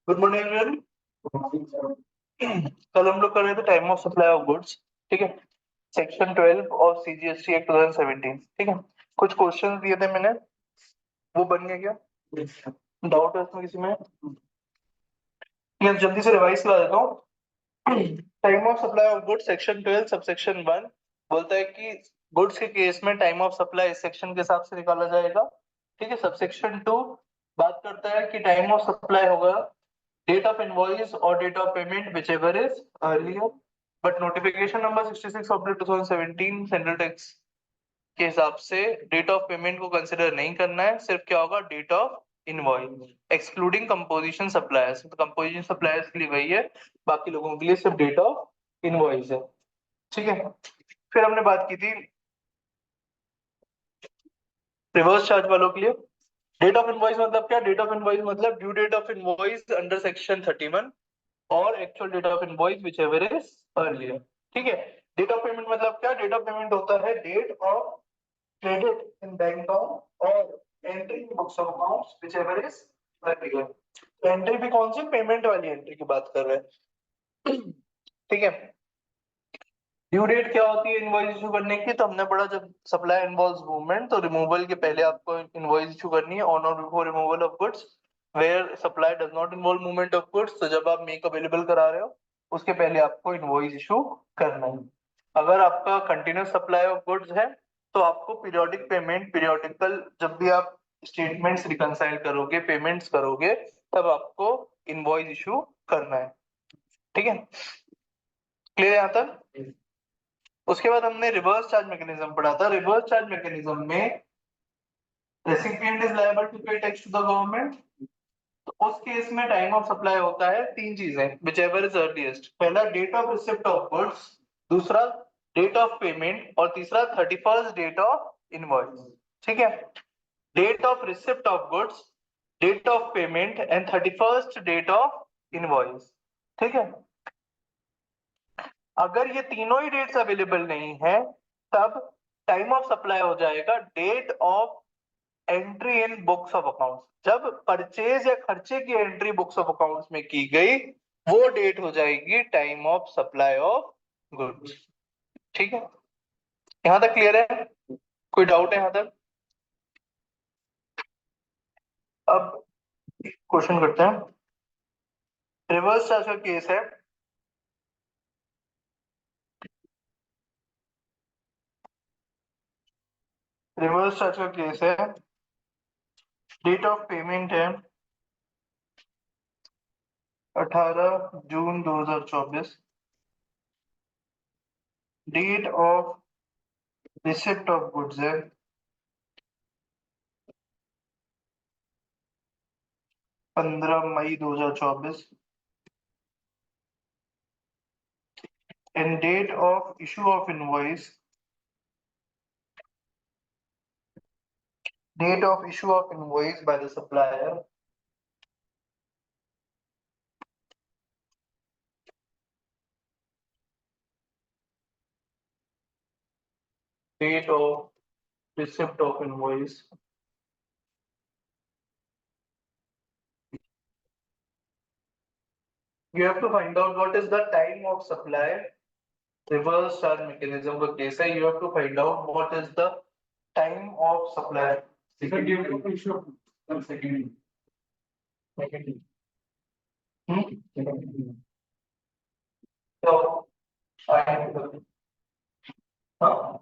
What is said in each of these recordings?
Good morning everyone. कल हम लोग कर रहे थे time of supply of goods. ठीक है। सेक्शन 12 और सीजीएसटी एक्ट 2017। ठीक है। कुछ क्वेश्चंस दिए थे मैंने, वो बन गया क्या? डाउट है इसमें किसी में? ठीक है, जल्दी से रिवाइज करा देता हूँ। Time of supply of goods section 12 subsection 1 बोलता है कि गुड्स के केस में टाइम ऑफ सप्लाई इस सेक्शन के हिसाब से निकाला जाएगा। ठीक है। सबसेक्शन 2 बात करता है कि टाइम ऑफ सप्लाई होगा डेट ऑफ इनवॉइस और date of payment whichever is earlier, but notification number 66 of 2017 central tax के हिसाब से डेट ऑफ पेमेंट को कंसिडर नहीं करना है, सिर्फ क्या होगा date of invoice excluding composition suppliers. तो कंपोजिशन सप्लायर्स के लिए वही है, बाकी लोगों के लिए सिर्फ डेट ऑफ इनवॉइस है। ठीक है। फिर हमने बात की थी रिवर्स चार्ज वालों के लिए। डेट ऑफ इनवॉइस मतलब क्या? डेट ऑफ इनवॉइस मतलब due date of invoice under section 31 और actual date of invoice whichever is earlier. ठीक है। डेट ऑफ पेमेंट मतलब क्या? डेट ऑफ पेमेंट होता है date of credit in bank account और entry in books of accounts whichever is earlier. Entry भी कौन सी? पेमेंट वाली एंट्री की बात कर रहे हैं। ठीक है। ड्यू डेट क्या होती है इनवॉइस इशू करने की? तो हमने पढ़ा जब सप्लाई इन्वॉल्व्स मूवमेंट, तो रिमूवल के पहले आपको इनवॉइस इशू करनी है ऑन और before removal of goods. Where supply does not involve movement of goods, तो जब आप मेक अवेलेबल करा रहे हो उसके पहले आपको इनवॉइस इशू करना है। अगर आपका कंटिन्यूस सप्लाई ऑफ गुड्स है तो आपको पीरियोडिक पेमेंट, पीरियोडिकल जब भी आप स्टेटमेंट्स रिकंसाइल करोगे, पेमेंट्स करोगे, तब आपको इनवॉइस इशू करना है। ठीक है। क्लियर यहाँ तक? उसके बाद हमने रिवर्स चार्ज मैकेनिज्म पढ़ा था। रिवर्स चार्ज मैकेनिज्म में रेसिपिएंट इज लायबल टू पे टैक्स टू द गवर्नमेंट। तो उस केस में टाइम ऑफ सप्लाई होता है तीन चीजें विच एवर इज अर्लीस्ट। पहला date of receipt of goods, दूसरा डेट ऑफ पेमेंट और तीसरा 31st डेट ऑफ इनवॉइस। ठीक है। Date of receipt of goods, date of payment and 31st date of invoice. ठीक है। अगर ये तीनों ही डेट्स अवेलेबल नहीं है तब टाइम ऑफ सप्लाई हो जाएगा date of entry in books of accounts. जब परचेज या खर्चे की एंट्री बुक्स ऑफ अकाउंट्स में की गई वो डेट हो जाएगी time of supply of goods. ठीक है। यहां तक क्लियर है? कोई डाउट है यहां तक? अब क्वेश्चन करते हैं। रिवर्स चार्ज का केस है। रिवर्स चार्ज का केस है। डेट ऑफ पेमेंट है 18 June 2024। Date of receipt of goods है 15 मई 2024। And date of issue of invoice, date of issue of invoice by the supplier, date of receipt of invoice. You have to find out what is the time of supply. Reverse charge mechanism का case है। You have to find out what is the time of supply. Second date of issue. Second. Second. Second. तो हाँ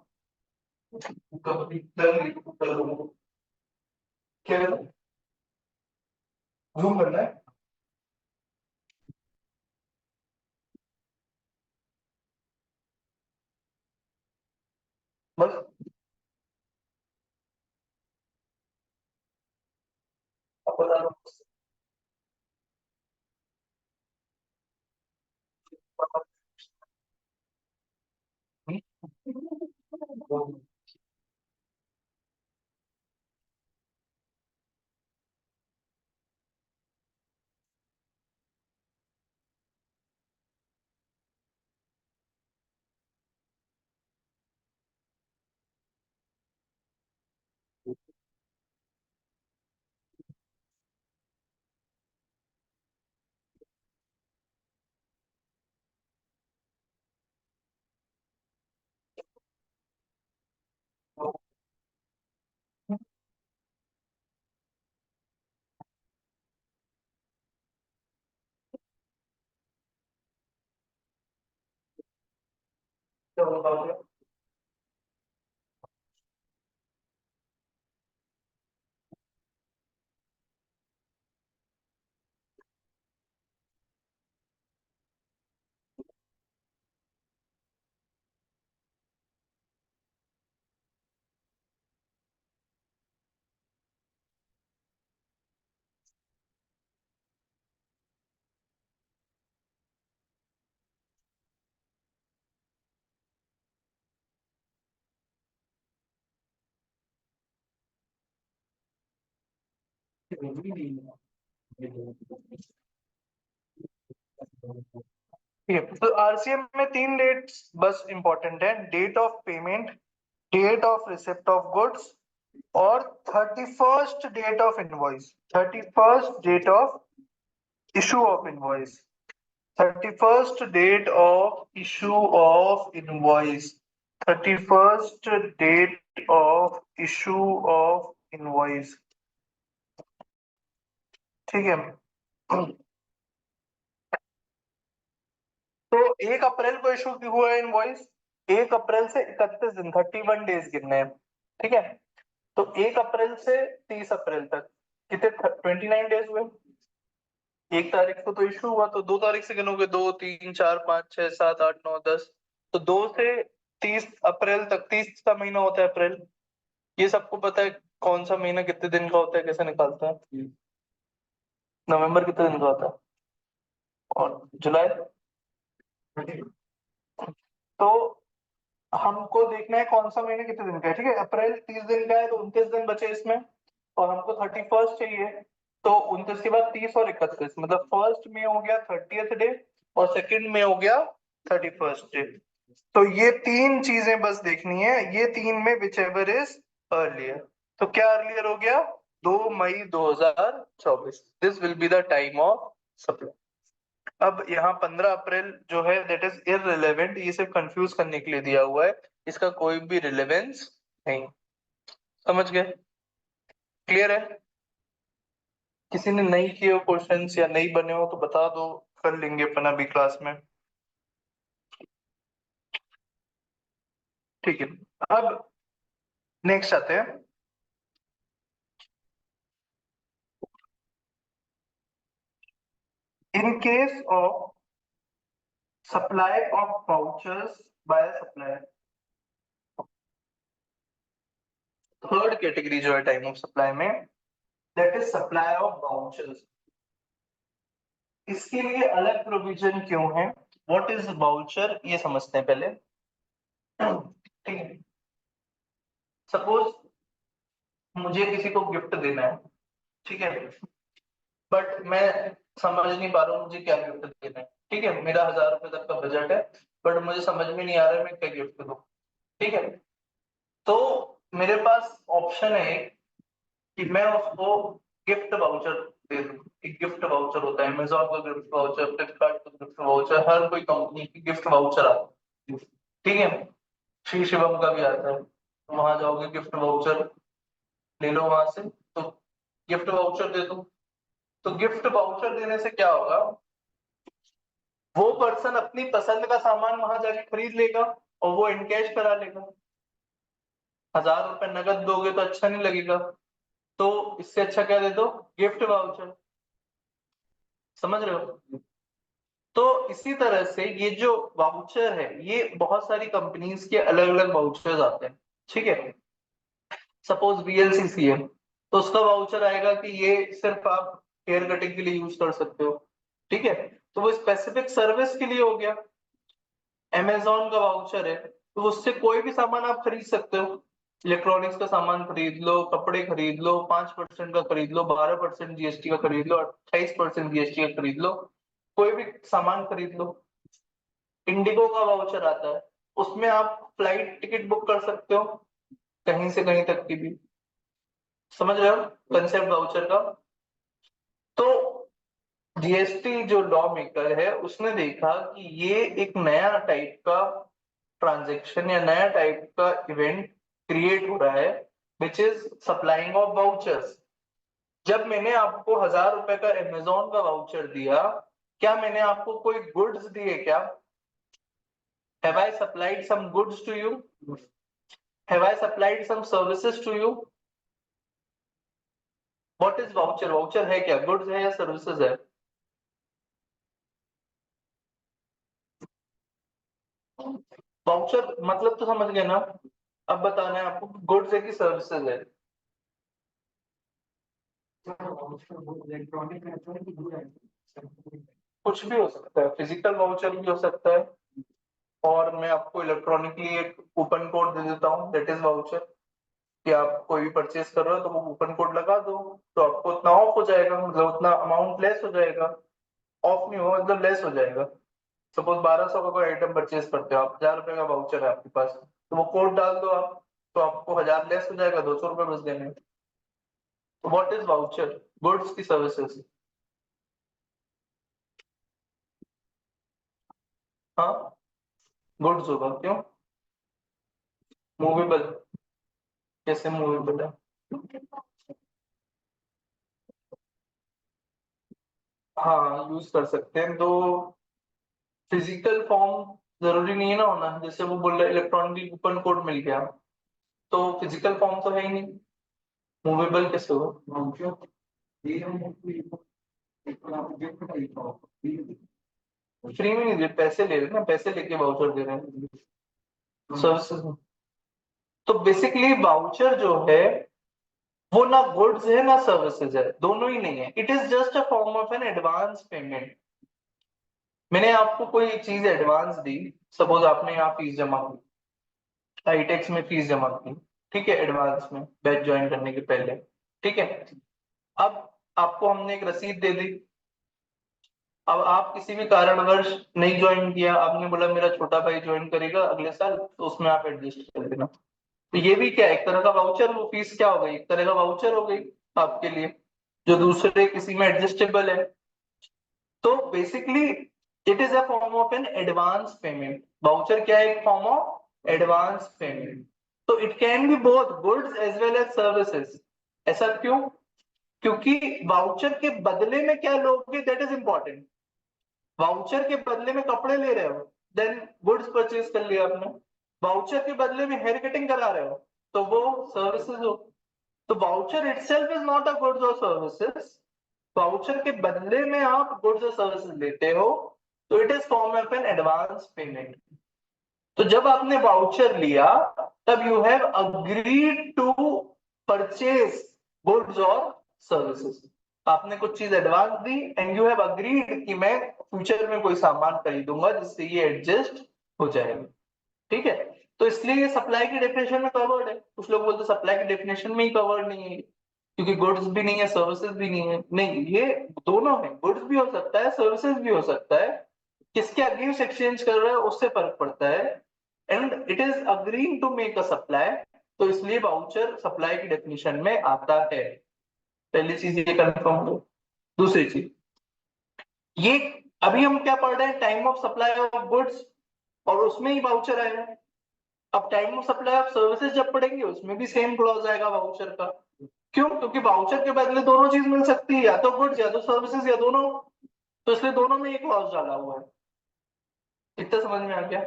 क्या zoom करना है बस। अब बता दो। क्या होगा? ठीक है, तो आरसीएम में 3 डेट्स बस इंपॉर्टेंट है, date of payment, date of receipt of goods और 31st date of invoice, 31st date of issue of invoice, 31st date of issue of invoice, 31st date of issue of invoice. ठीक है, तो 1 अप्रैल को issue हुआ है invoice, 1 अप्रैल से 31 दिन, 31 days गिनने हैं। ठीक है, तो 1 अप्रैल से 30 अप्रैल तक कितने 29 डेज हुए। 1 तारीख को तो इशू हुआ, तो 2 तारीख से गिनोगे, 2 3 4 5 6 7 8 9 10, तो 2 से 30 अप्रैल तक, 30 का महीना होता है अप्रैल। ये सबको पता है कौन सा महीना कितने दिन का होता है, कैसे निकालते हैं। नवंबर कितने दिन का होता है, और जुलाई। तो हमको देखना है कौन सा महीना कितने दिन का है। ठीक है, अप्रैल 30 दिन का है, तो 29 दिन बचे इसमें, और हमको 31st चाहिए, तो 29 के बाद 30 और 31, मतलब फर्स्ट में हो गया 30th डे, और सेकंड में हो गया 31st डे। तो ये 3 चीजें बस देखनी है, ये 3 में विच एवर इज अर्लियर। तो क्या अर्लियर हो गया, 2 मई 2024, this will be the time of supply. अब यहाँ 15 अप्रैल जो है दैट इज इररिलेवेंट, ये सिर्फ कंफ्यूज करने के लिए दिया हुआ है, इसका कोई भी रिलेवेंस नहीं। समझ गए, क्लियर है। किसी ने नहीं किए हो क्वेश्चंस या नहीं बने हो तो बता दो, कर लेंगे अपन अभी क्लास में। ठीक है, अब नेक्स्ट आते हैं। In case of supply of vouchers by supplier, third category जो है टाइम ऑफ सप्लाई में, that is supply of vouchers. इसके लिए अलग प्रोविजन क्यों है, व्हाट इज वाउचर, ये समझते हैं पहले। ठीक है, सपोज मुझे किसी को गिफ्ट देना है, ठीक है, बट मैं समझ नहीं पा रहा हूँ मुझे क्या गिफ्ट देना है। ठीक है, मेरा 1000 रुपए तक का बजट है, बट मुझे समझ में नहीं आ रहा है मैं क्या गिफ्ट दूँ। ठीक है, तो मेरे पास ऑप्शन है कि मैं उसको गिफ्ट वाउचर दे दूं। एक गिफ्ट वाउचर होता है, अमेजोन का गिफ्ट वाउचर, फ्लिपकार्ट का गिफ्ट वाउचर, हर कोई कंपनी की गिफ्ट वाउचर आता है। ठीक है, श्री शिवम का भी आता है, वहां जाओगे गिफ्ट वाउचर ले लो वहां से, तो गिफ्ट वाउचर दे दो। तो गिफ्ट वाउचर देने से क्या होगा, वो पर्सन अपनी पसंद का सामान वहां जाके खरीद लेगा और वो इनकैश करा लेगा। 1000 रुपए नगद दोगे तो अच्छा नहीं लगेगा, तो इससे अच्छा क्या दे दो, गिफ्ट वाउचर। समझ रहे हो। तो इसी तरह से ये जो वाउचर है, ये बहुत सारी कंपनीज के अलग अलग वाउचर्स आते हैं। ठीक है, सपोज वीएलसीसी है, तो उसका वाउचर आएगा कि ये सिर्फ आप हेयर कटिंग के लिए यूज कर सकते हो। ठीक है, तो वो स्पेसिफिक सर्विस के लिए हो गया। अमेजोन का वाउचर है, तो उससे कोई भी सामान आप खरीद सकते हो। इलेक्ट्रॉनिक्स का सामान खरीद लो, कपड़े खरीद लो, 5% का खरीद लो, 12% जीएसटी का खरीद लो, 28% जीएसटी का खरीद लो, कोई भी सामान खरीद लो। इंडिगो का वाउचर आता है, उसमें आप फ्लाइट टिकट बुक कर सकते हो, कहीं से कहीं तक की भी। समझ रहे हो कंसेप्ट वाउचर का। तो जीएसटी जो लॉ मेकर है उसने देखा कि ये एक नया टाइप का ट्रांजैक्शन या नया टाइप का इवेंट क्रिएट हो रहा है, which is supplying of vouchers. जब मैंने आपको 1000 रुपए का अमेजोन का वाउचर दिया, क्या मैंने आपको कोई गुड्स दिए क्या। Have I supplied some goods to you? Have I supplied some services to you? What is voucher? Voucher है क्या? Goods है या services है? वाउचर मतलब तो समझ गए ना? अब बताना है आपको गुड्स है कि सर्विसेज है। कुछ भी हो सकता है, फिजिकल वाउचर भी हो सकता है, और मैं आपको इलेक्ट्रॉनिकली एक कूपन कोड दे देता हूँ, दैट इज वाउचर। कि आप कोई भी परचेज कर रहे हो तो वो कूपन कोड लगा दो, तो आपको उतना ऑफ हो जाएगा, मतलब उतना अमाउंट लेस हो जाएगा। ऑफ नहीं होगा, मतलब लेस हो जाएगा। सपोज 1200 का कोई आइटम परचेज करते हो आप, 1000 रुपए का वाउचर है आपके पास, तो वो कोड डाल दो आप, तो आपको 1000 लेस हो जाएगा, 200 रुपए बच देंगे। What is voucher? गुड्स की सर्विसेज। हाँ, गुड्स होगा, क्यों? मूवेबल? कैसे मूवेबल है? हाँ, यूज कर सकते हैं तो फिजिकल फॉर्म जरूरी नहीं है ना होना, जैसे वो बोल रहे इलेक्ट्रॉनिक कूपन कोड मिल गया, तो फिजिकल फॉर्म तो है ही नहीं, मूवेबल कैसे होगा? फ्री में नहीं दे, पैसे ले रहे हैं ना, पैसे लेके वाउचर दे रहे हैं सर्विसेज में। तो बेसिकली वाउचर जो है वो ना गुड्स है ना सर्विसेज है, दोनों ही नहीं है, it is just a form of an advance payment. मैंने आपको कोई चीज एडवांस दी, सपोज आपने यहाँ फीस जमा की, आईटेक्स में फीस जमा की, ठीक है, एडवांस में बैच ज्वाइन करने के पहले, ठीक है। अब आपको हमने एक रसीद दे दी, अब आप किसी भी कारणवश नहीं ज्वाइन किया, आपने बोला मेरा छोटा भाई ज्वाइन करेगा अगले साल, तो उसमें आप एडजस्ट कर देना। तो ये भी क्या है, एक तरह का वाउचर, वो फीस क्या हो गई, एक तरह का वाउचर हो गई आपके लिए, जो दूसरे किसी में एडजस्टेबल है। तो basically it is a form of an advance payment. Voucher क्या है? एक फॉर्म ऑफ एडवांस पेमेंट। तो it can be both goods as well as services. ऐसा क्यों? क्योंकि वाउचर के बदले में क्या लोगे, दैट इज इंपॉर्टेंट। वाउचर के बदले में कपड़े ले रहे हो, देन गुड्स परचेज कर लिया आपने। वाउचर के बदले में हेयर कटिंग करा रहे हो, तो वो सर्विसेज हो। तो voucher itself is not a goods और सर्विसेज। वाउचर के बदले में आप गुड्स और सर्विसेज लेते हो, तो it is form of an advance payment. तो जब आपने वाउचर लिया, तब you have agreed to purchase goods और सर्विसेज। आपने कुछ चीज एडवांस दी एंड यू हैव अग्रीड कि मैं फ्यूचर में कोई सामान खरीदूंगा जिससे ये एडजस्ट हो जाएगा, ठीक है। तो इसलिए ये सप्लाई की डेफिनेशन में कवर्ड है। कुछ लोग बोलते सप्लाई की डेफिनेशन में ही कवर्ड नहीं है, क्योंकि गुड्स भी नहीं है सर्विसेज भी नहीं है। नहीं, ये दोनों है, गुड्स भी हो सकता है सर्विसेज भी हो सकता है, किसके अगेंस्ट एक्सचेंज कर रहे हैं उससे फर्क पड़ता है। And it is agreeing to make a supply, तो इसलिए वाउचर सप्लाई की डेफिनेशन में आता है। पहली चीज ये कंफर्म हो। दूसरी चीज ये, अभी हम क्या पढ़ रहे हैं, time of supply of goods, और उसमें ही वाउचर आएगा। अब time of supply of services जब पढ़ेंगे उसमें भी सेम क्लॉज आएगा वाउचर का। क्यों? क्योंकि वाउचर के बदले दोनों चीज मिल सकती है, या तो गुड्स या तो सर्विसेज या दोनों, तो इसलिए दोनों में एक क्लॉज डाला हुआ है। इतना समझ में आ गया?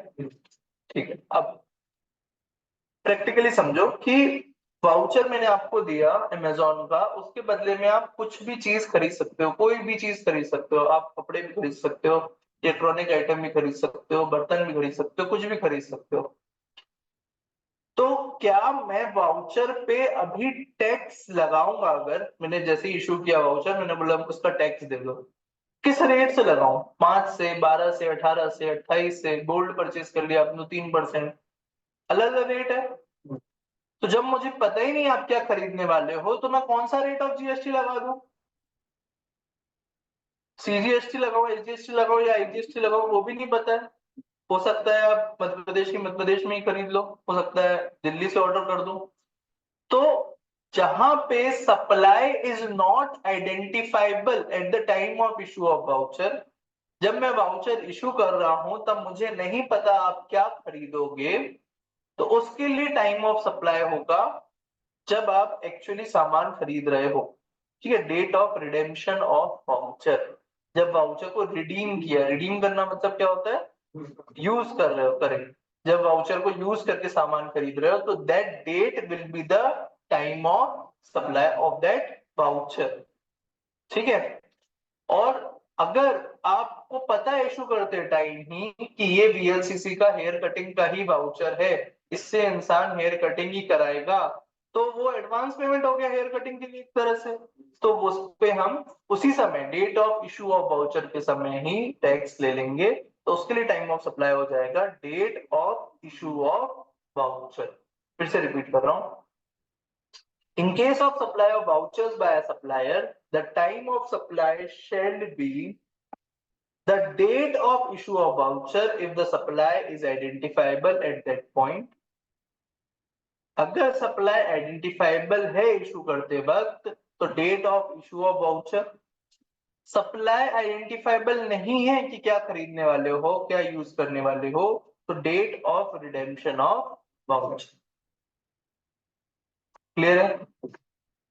ठीक है। अब प्रैक्टिकली समझो कि वाउचर मैंने आपको दिया अमेजोन का, उसके बदले में आप कुछ भी चीज खरीद सकते हो, कोई भी चीज खरीद सकते हो, आप कपड़े भी खरीद सकते हो, इलेक्ट्रॉनिक आइटम भी खरीद सकते हो, बर्तन भी खरीद सकते हो, कुछ भी खरीद सकते हो। तो क्या मैं वाउचर पे अभी टैक्स लगाऊंगा? अगर मैंने जैसे इशू किया वाउचर, मैंने बोला उसका टैक्स दे दो, किस रेट से लगाऊं? 5 से, 12 से, 18 से, 28 से? गोल्ड परचेज कर लिया आपने 3%, अलग अलग रेट है। तो जब मुझे पता ही नहीं आप क्या खरीदने वाले हो, तो मैं कौन सा रेट ऑफ जीएसटी लगा दूं? सीजीएसटी लगाओ, एसजीएसटी लगाओ या आईजीएसटी लगाओ, वो भी नहीं पता है। हो सकता है आप मध्य प्रदेश की मध्य प्रदेश में ही खरीद लो, हो सकता है दिल्ली से ऑर्डर कर दूं। तो जहां पे supply is not identifiable at the time of issue of voucher, जब मैं वाउचर इशू कर रहा हूं तब मुझे नहीं पता आप क्या खरीदोगे, तो उसके लिए टाइम ऑफ सप्लाई होगा जब आप एक्चुअली सामान खरीद रहे हो, ठीक है। Date of redemption of voucher, जब वाउचर को रिडीम किया, रिडीम करना मतलब क्या होता है? यूज कर रहे हो, करेक्ट, जब वाउचर को यूज करके सामान खरीद रहे हो तो that date will be the time of supply of that voucher, ठीक है। और अगर आपको पता है इशू करते टाइम ही कि ये वीएलसीसी का हेयर कटिंग का ही वाउचर है, इससे इंसान हेयर कटिंग ही कराएगा, तो वो एडवांस पेमेंट हो गया हेयर कटिंग के लिए एक तरह से। तो उस पे हम उसी समय date of issue of voucher के समय ही टैक्स ले लेंगे, तो उसके लिए टाइम ऑफ सप्लाई हो जाएगा date of issue of voucher. फिर से रिपीट कर रहा हूं, in case of supply of vouchers by a supplier, the time of supply shall be the date of issue of voucher if the supply is identifiable at that point. अगर supply identifiable है issue करते वक्त तो date of issue of voucher. Supply identifiable नहीं है कि क्या खरीदने वाले हो, क्या यूज करने वाले हो, तो date of redemption of voucher. Clear है?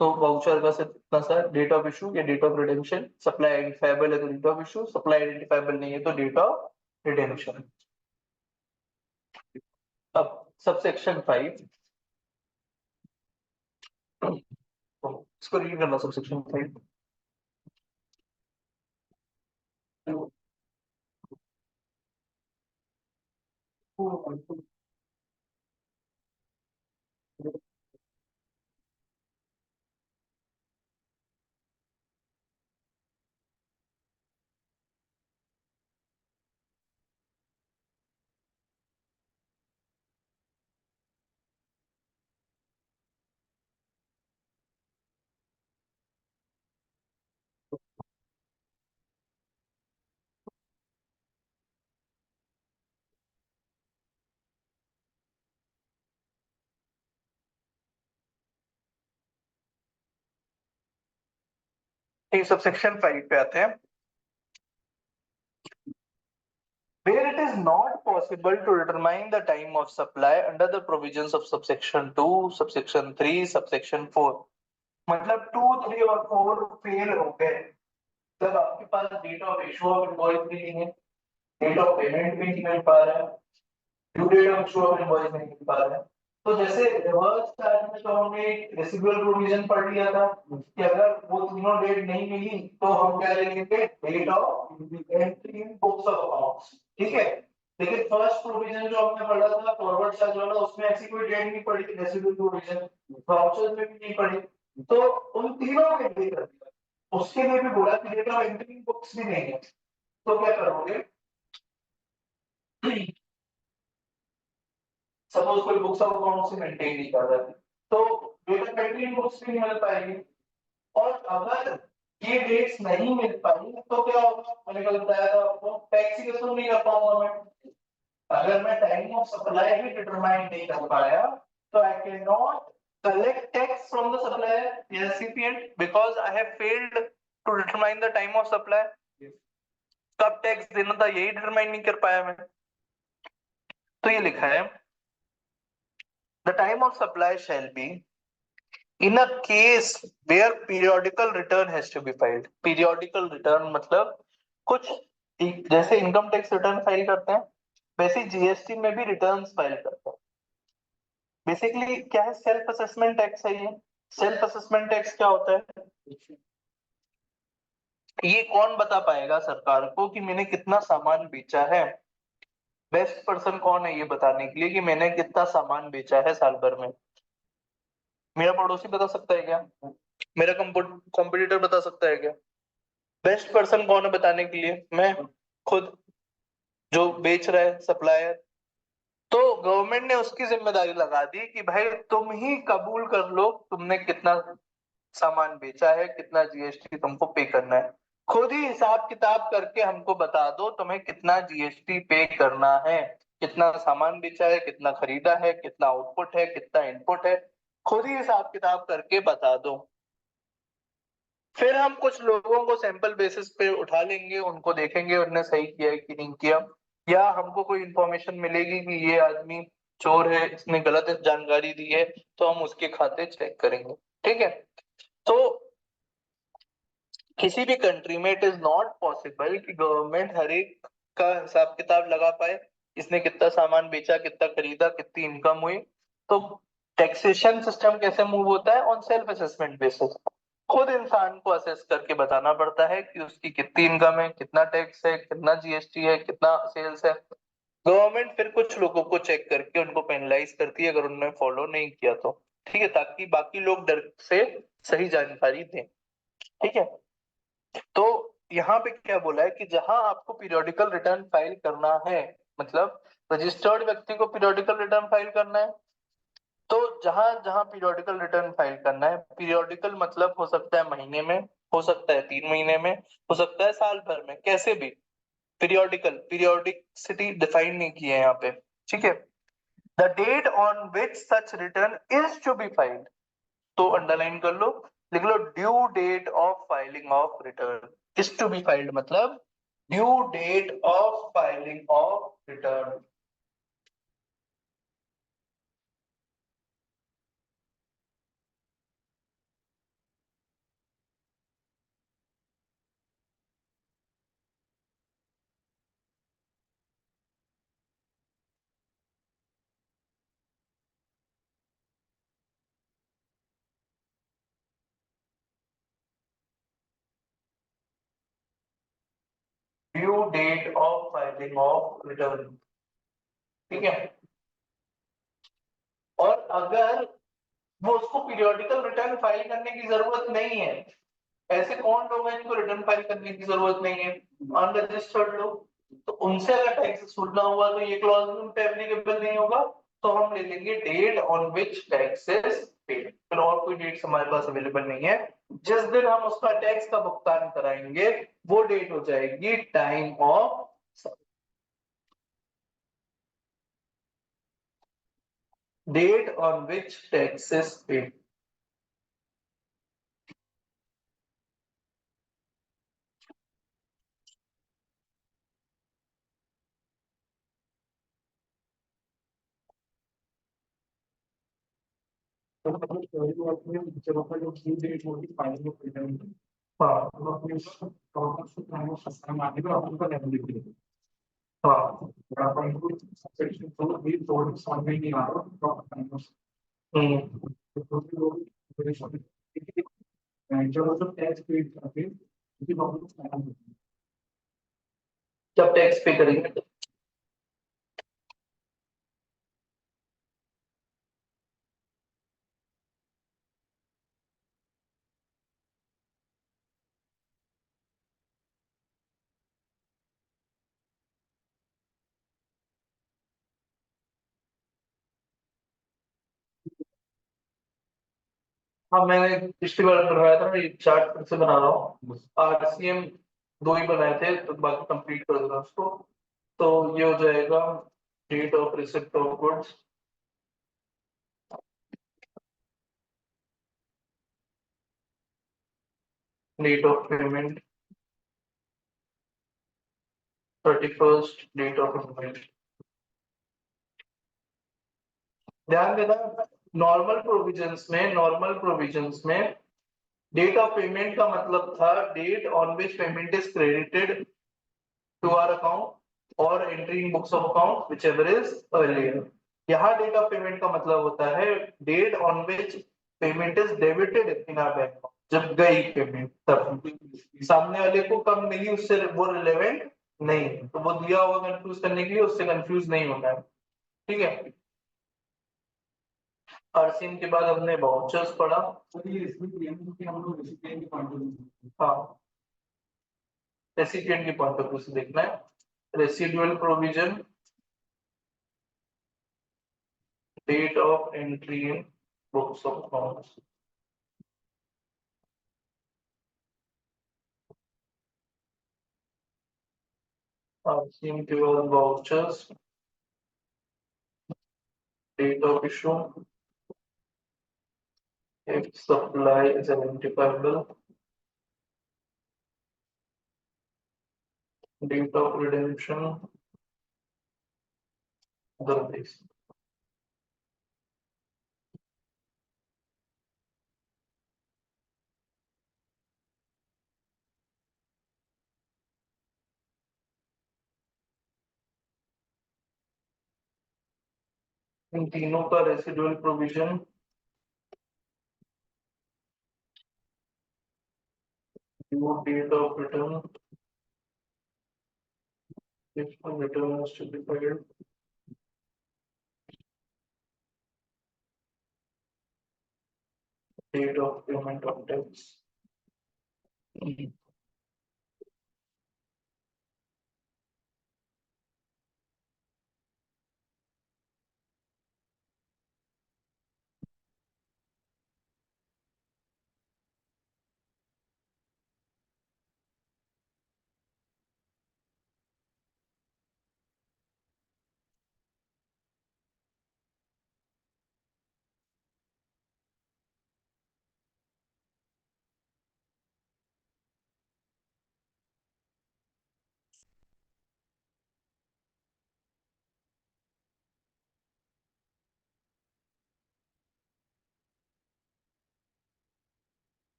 तो वाउचर का सिर्फ इतना सा, डेट ऑफ इशू या date of redemption, supply identifiable है तो date of issue, supply identifiable नहीं है तो डेट ऑफ रिडेम्पशन। अब सबसेक्शन 5, इसको रीड करना, सबसेक्शन 5। सबसेक्शन 5 पे आते हैं। Where it is not possible to determine the time of supply under the provisions of subsection 2, subsection 3, subsection 4, मतलब 2, 3 और 4 फेल हो गए, तब आपके पास date of issue of invoice भी नहीं है, डेट ऑफ पेमेंट भी नहीं मिल पा रहा है, due date of issue of invoice नहीं मिल पा रहा है। तो जैसे रिवर्स चार्ज में तो हमने एक रेसिडुअल प्रोविजन पढ़ लिया था कि अगर वो तीनों डेट नहीं मिली तो हम क्या लेंगे, date of entry in books of accounts, ठीक है। लेकिन फर्स्ट प्रोविजन जो हमने पढ़ा था फॉरवर्ड चार्ज वाला, उसमें ऐसी कोई डेट नहीं पड़ी, रेसिडुअल प्रोविजन वाउचर्स में भी नहीं पड़ी, तो उन तीनों में भी कर दिया। उसके लिए भी बोला कि date of entry in books भी नहीं है, तो क्या करोगे, सपोज कोई बुक्स ऑफ अकाउंट से मेंटेन नहीं कर रहा है तो डेटा कंट्री बुक्स भी नहीं मिल पाएगी। और अगर ये डेट्स नहीं मिल पाई तो क्या होगा, मैंने कल बताया था आपको, टैक्स ही वसूल नहीं कर पाऊंगा मैं। अगर मैं time of supply he determine नहीं कर पाया तो I can not collect tax from the supplier, the recipient, because I have failed to determine the time of supply. कब टैक्स देना था यही डिटरमाइन नहीं कर पाया मैं। तो ये लिखा है, the time of supply shall be in a case where periodical return has to be filed। periodical return मतलब कुछ जैसे इनकम टैक्स रिटर्न फाइल करते हैं वैसे जीएसटी में भी रिटर्न्स फाइल करते हैं। बेसिकली क्या है, सेल्फ असेसमेंट टैक्स है ये। सेल्फ असेसमेंट टैक्स क्या होता है, ये कौन बता पाएगा सरकार को कि मैंने कितना सामान बेचा है। बेस्ट पर्सन कौन है ये बताने के लिए कि मैंने कितना सामान बेचा है साल भर में। मेरा पड़ोसी बता सकता है क्या, मेरा कॉम्पिटिटर बता सकता है क्या? बेस्ट पर्सन कौन है बताने के लिए, मैं खुद, जो बेच रहा है, सप्लायर। तो गवर्नमेंट ने उसकी जिम्मेदारी लगा दी कि भाई तुम ही कबूल कर लो तुमने कितना सामान बेचा है, कितना जीएसटी तुमको पे करना है। खुद ही हिसाब किताब करके हमको बता दो तुम्हें कितना जीएसटी पे करना है, कितना सामान बेचा है, कितना खरीदा है, कितना आउटपुट है, कितना इनपुट है, खुद ही हिसाब किताब करके बता दो। फिर हम कुछ लोगों को सैंपल बेसिस पे उठा लेंगे, उनको देखेंगे उन्होंने सही किया है कि नहीं किया, या हमको कोई इंफॉर्मेशन मिलेगी कि ये आदमी चोर है, इसने गलत जानकारी दी है, तो हम उसके खाते चेक करेंगे, ठीक है। तो किसी भी कंट्री में इट इज नॉट पॉसिबल कि गवर्नमेंट हर एक का हिसाब किताब लगा पाए, इसने कितना सामान बेचा, कितना खरीदा, कितनी इनकम हुई। तो टैक्सेशन सिस्टम कैसे मूव होता है? On self assessment basis. खुद इंसान को असेस करके बताना पड़ता है कि उसकी कितनी इनकम है, कितना टैक्स है, कितना जीएसटी है, कितना सेल्स है। गवर्नमेंट फिर कुछ लोगों को चेक करके उनको पेनलाइज करती है अगर उन्होंने फॉलो नहीं किया तो। ठीक है, ताकि बाकी लोग डर से सही जानकारी दें। ठीक है, तो यहाँ पे क्या बोला है कि जहां आपको पीरियोडिकल रिटर्न फाइल करना है, मतलब रजिस्टर्ड व्यक्ति को पीरियोडिकल रिटर्न फाइल करना है, तो जहां जहां पीरियोडिकल रिटर्न फाइल करना है, पीरियोडिकल मतलब हो सकता है महीने में, हो सकता है 3 महीने में, हो सकता है साल भर में, कैसे भी। पीरियोडिकल, पीरियोडिसिटी डिफाइन नहीं की है यहाँ पे। ठीक है, the date on which such return is to be filed, तो अंडरलाइन कर लो, लिख लो, due date of filing of return. Is to be filed मतलब due date of filing of return. Due date of filing of return. ठीक है, और अगर वो उसको पीरियोडिकल रिटर्न फाइल करने की जरूरत नहीं है, ऐसे कौन लोग हैं जिनको रिटर्न फाइल करने की जरूरत नहीं है? अनरजिस्टर्ड लोग। तो उनसे अगर टैक्स छूटना हुआ तो ये क्लॉज भी उन पे एप्लीकेबल नहीं होगा। तो हम ले लेंगे date on which taxes paid, फिर और कोई डेट्स हमारे पास अवेलेबल नहीं है। जिस दिन हम उसका टैक्स का भुगतान कराएंगे वो डेट हो जाएगी time of, date on which taxes paid. हाँ हाँ। हम्म। जब टैक्स पे करेंगे तो। हाँ, मैंने पिछली बार बनवाया था ना, ये चार्ट फिर से बना रहा हूँ। आरसीएम दो ही बनाए थे तो बाकी कंप्लीट कर दूंगा उसको। तो ये हो जाएगा date of receipt of goods, date of payment, 31st date of payment. ध्यान देना, नॉर्मल प्रोविजंस में डेट ऑफ पेमेंट का मतलब था date on which payment is credited to our account और entry in books of account whichever is earlier. यहाँ date of payment का मतलब होता है date on which payment is debited in our bank, जब गई पेमेंट तब। सामने वाले को कब मिली उससे वो रिलेवेंट नहीं है। तो वो दिया होगा कंफ्यूज करने के लिए, उससे कंफ्यूज नहीं होना है। ठीक है, अर्सिन के बाद हमने वाउचर्स पढ़ा। हाँ, रेसिपिएंट की पॉइंट ऑफ व्यू से देखना है। Residual provision, date of entry in books of accounts. अर्सिन के बाद vouchers, date of issue, if supply is identifiable, date of redemption, other days. इन तीनों का residual provision date of return return has to be filed date of payment of tax.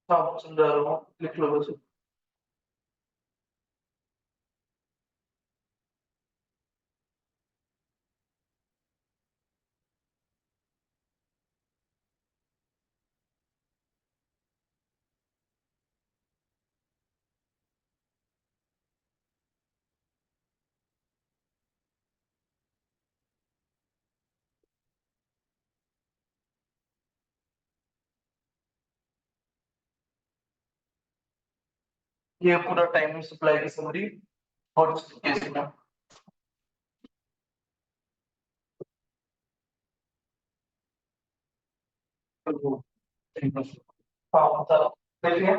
हाँ समझा रहा हूँ, लिख लो बस। ये पूरा टाइम सप्लाई की समरी और केस में हाँ बताओ, देखिए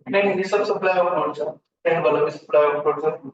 नहीं, ये सब सप्लाई ऑफ नोट्स है, एंड वाला भी सप्लाई ऑफ नोट्स है।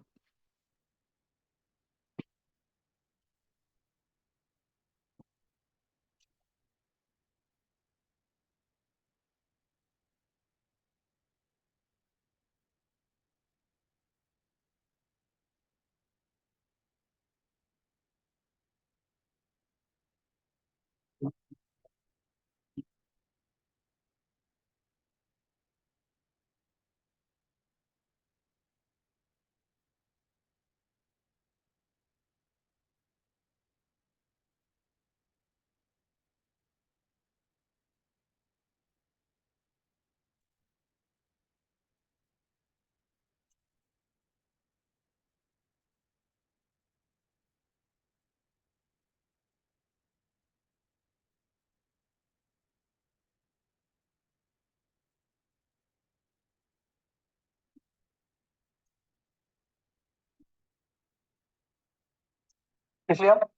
इसलिए आप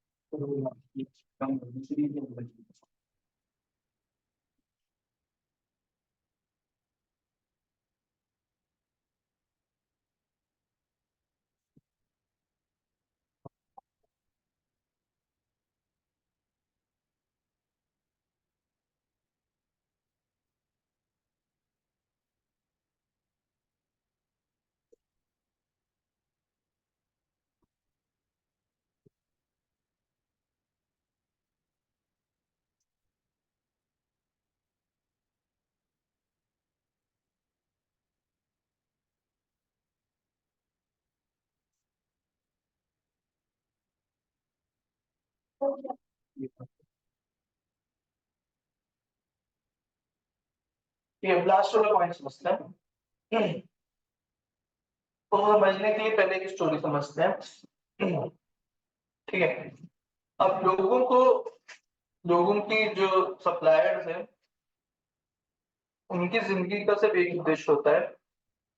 ये लास्ट वाला पॉइंट समझते हैं। तो समझने के लिए पहले एक स्टोरी समझते हैं। ठीक है। अब लोगों की जो सप्लायर्स हैं, उनकी जिंदगी का सिर्फ एक उद्देश्य होता है,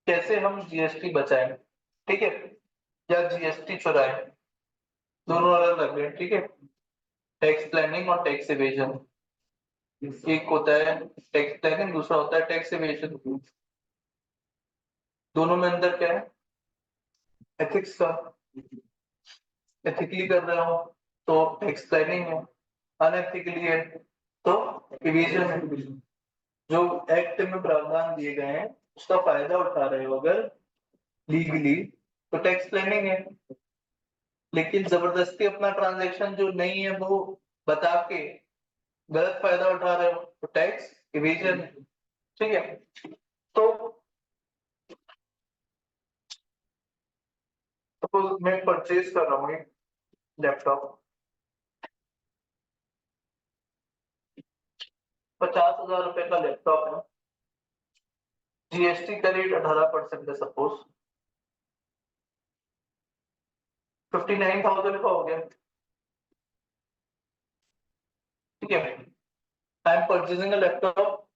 कैसे हम जीएसटी बचाएं, ठीक है, या जीएसटी चुराएं। दोनों अलग अलग है, ठीक है। टैक्स प्लानिंग और टैक्स इवेजन। एक होता है टैक्स प्लानिंग, दूसरा होता है टैक्स इवेजन। दोनों में अंदर क्या है? एथिक्स का। एथिकली कर रहा हूँ तो टैक्स प्लानिंग है, अनएथिकली है तो इवेजन है। जो एक्ट में प्रावधान दिए गए हैं उसका फायदा उठा रहे हो अगर लीगली, तो टैक्स प्लानिंग है। लेकिन जबरदस्ती अपना ट्रांजैक्शन जो नहीं है वो बता के गलत फायदा उठा रहे हो तो टैक्स इवेजन है। ठीक है। तो मैं परचेज कर रहा हूँ एक लैपटॉप, 50,000 रुपए का लैपटॉप है। जीएसटी का रेट 18% है सपोज, 59,000 का हो गया। ठीक है। I am purchasing a laptop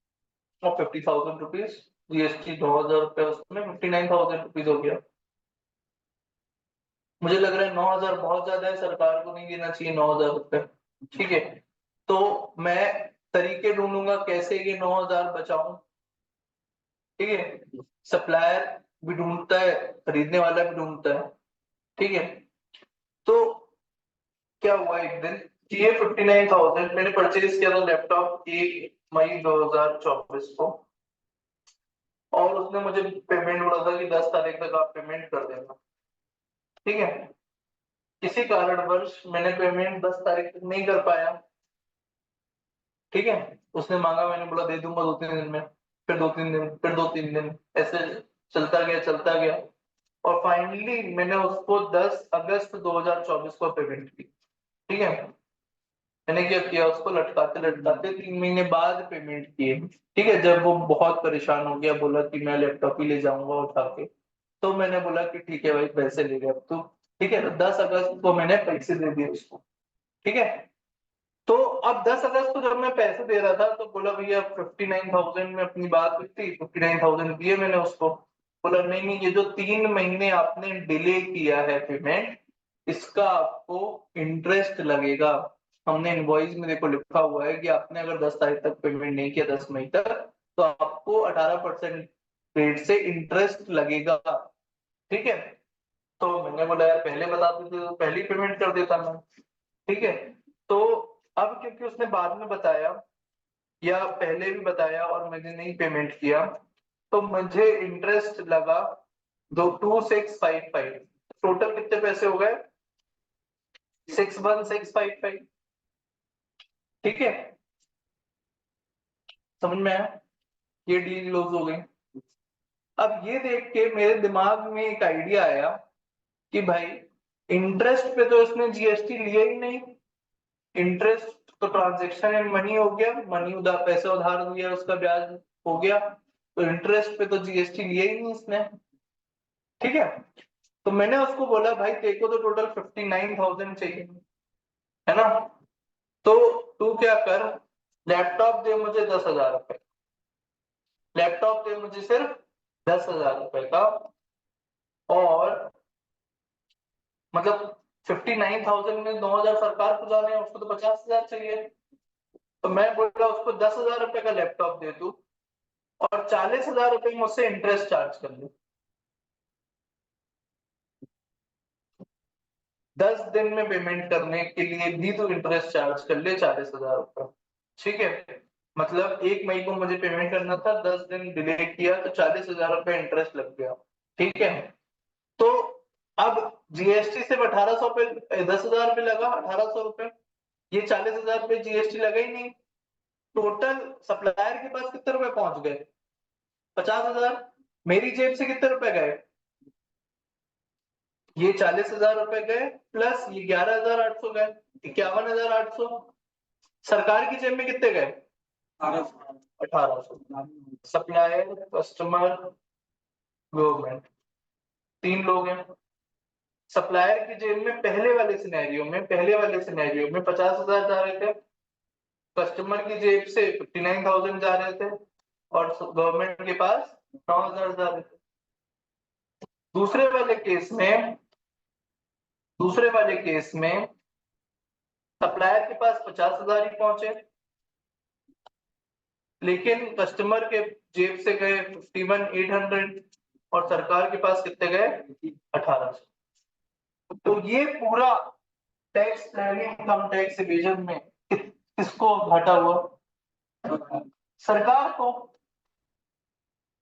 off 50,000 rupees, GST 9,000 रुपए, उसमें 59,000 रुपीज हो गया। मुझे लग रहा है 9,000 बहुत ज्यादा है, सरकार को नहीं देना चाहिए 9,000 रुपए। ठीक है। तो मैं तरीके ढूंढूंगा कैसे ये 9,000 बचाऊं। ठीक है। सप्लायर भी ढूंढता है, खरीदने वाला भी ढूंढता है। ठीक है। तो क्या हुआ एक दिन कि ये 59,000 मैंने परचेज किया था लैपटॉप 1 मई 2024 को, और उसने मुझे पेमेंट बोला था कि 10 तारीख तक आप पेमेंट कर देना। ठीक है। किसी कारणवश मैंने पेमेंट 10 तारीख तक नहीं कर पाया। ठीक है। उसने मांगा, मैंने बोला दे दूंगा 2-3 दिन में, फिर 2-3 दिन, फिर 2-3 दिन, ऐसे चलता गया। और फाइनली मैंने उसको 10 अगस्त 2024 को पेमेंट की। ठीक है। मैंने क्या किया, उसको लटकाते लटकाते 3 महीने बाद पेमेंट किए। ठीक है। जब वो बहुत परेशान हो गया, बोला कि मैं लैपटॉप ही ले जाऊंगा उठा के, तो मैंने बोला कि ठीक है भाई, पैसे ले गए अब तो। ठीक है। तो 10 अगस्त को मैंने पैसे दे दिए उसको। ठीक है। तो अब 10 अगस्त को जब मैं पैसे दे रहा था तो बोला भैया 59,000 में अपनी बात हुई थी, 59,000 दिए मैंने उसको। बोला नहीं नहीं, ये जो 3 महीने आपने डिले किया है पेमेंट, इसका आपको इंटरेस्ट लगेगा। हमने इनवॉइस में देखो लिखा हुआ है कि आपने अगर 10 तारीख तक पेमेंट नहीं किया, 10 मई तक, तो आपको 18% रेट से इंटरेस्ट लगेगा। ठीक है। तो मैंने बोला यार पहले बता देते तो पहले ही पेमेंट कर देता मैं। ठीक है। तो अब क्योंकि उसने बाद में बताया या पहले भी बताया और मैंने नहीं पेमेंट किया, तो मुझे इंटरेस्ट लगा 2655। टोटल कितने पैसे हो गए? 61,655। ठीक है। समझ में आया? ये डील क्लोज हो गई। अब ये देख के मेरे दिमाग में एक आइडिया आया कि भाई इंटरेस्ट पे तो इसने जीएसटी लिया ही नहीं। इंटरेस्ट तो ट्रांजेक्शन एंड मनी हो गया, मनी उधार, पैसे उधार दिया उसका ब्याज हो गया, तो इंटरेस्ट पे तो जीएसटी लिया ही नहीं इसने। ठीक है। तो मैंने उसको बोला भाई तेरे को तो टोटल 59,000 चाहिए, है ना? तो तू क्या कर, लैपटॉप दे मुझे 10,000 रुपए, लैपटॉप दे मुझे सिर्फ 10,000 रुपए का। और मतलब 59,000 में 9,000 सरकार को जाने हैं, उसको तो 50,000 चाहिए। तो मैं बोल रहा उसको 10,000 रुपए का लैपटॉप दे तू, और 40,000 रुपए मुझसे इंटरेस्ट चार्ज कर ले। 10 दिन में पेमेंट करने के लिए भी तू इंटरेस्ट चार्ज कर ले 40,000 रुपए। ठीक है। मतलब 1 मई को मुझे पेमेंट करना था, 10 दिन डिले किया तो 40,000 रुपए इंटरेस्ट लग गया। ठीक है। तो अब जीएसटी सिर्फ 1,800 पे, 10,000 रुपए लगा, 1,800 रुपए, ये 40,000 रुपए जीएसटी लगा ही नहीं। टोटल सप्लायर के पास कितने रुपए पहुंच गए? 50,000। मेरी जेब से कितने रुपए गए? ये 40,000 रुपए गए प्लस ये 11,800 गए, 51,800। सरकार की जेब में कितने गए? 1800। सप्लायर, कस्टमर, गवर्नमेंट, तीन लोग हैं। सप्लायर की जेब में पहले वाले सिनेरियो में 50,000 जा रहे थे, कस्टमर की जेब से 59,000 जा रहे थे, और गवर्नमेंट के पास 9,000 जा रहे थे। दूसरे वाले केस में सप्लायर के पास 50,000 ही पहुंचे, लेकिन कस्टमर के जेब से गए 51,800, और सरकार के पास कितने गए? 1,800। तो ये पूरा tax planning income tax evasion में किसको घाटा हुआ? सरकार को।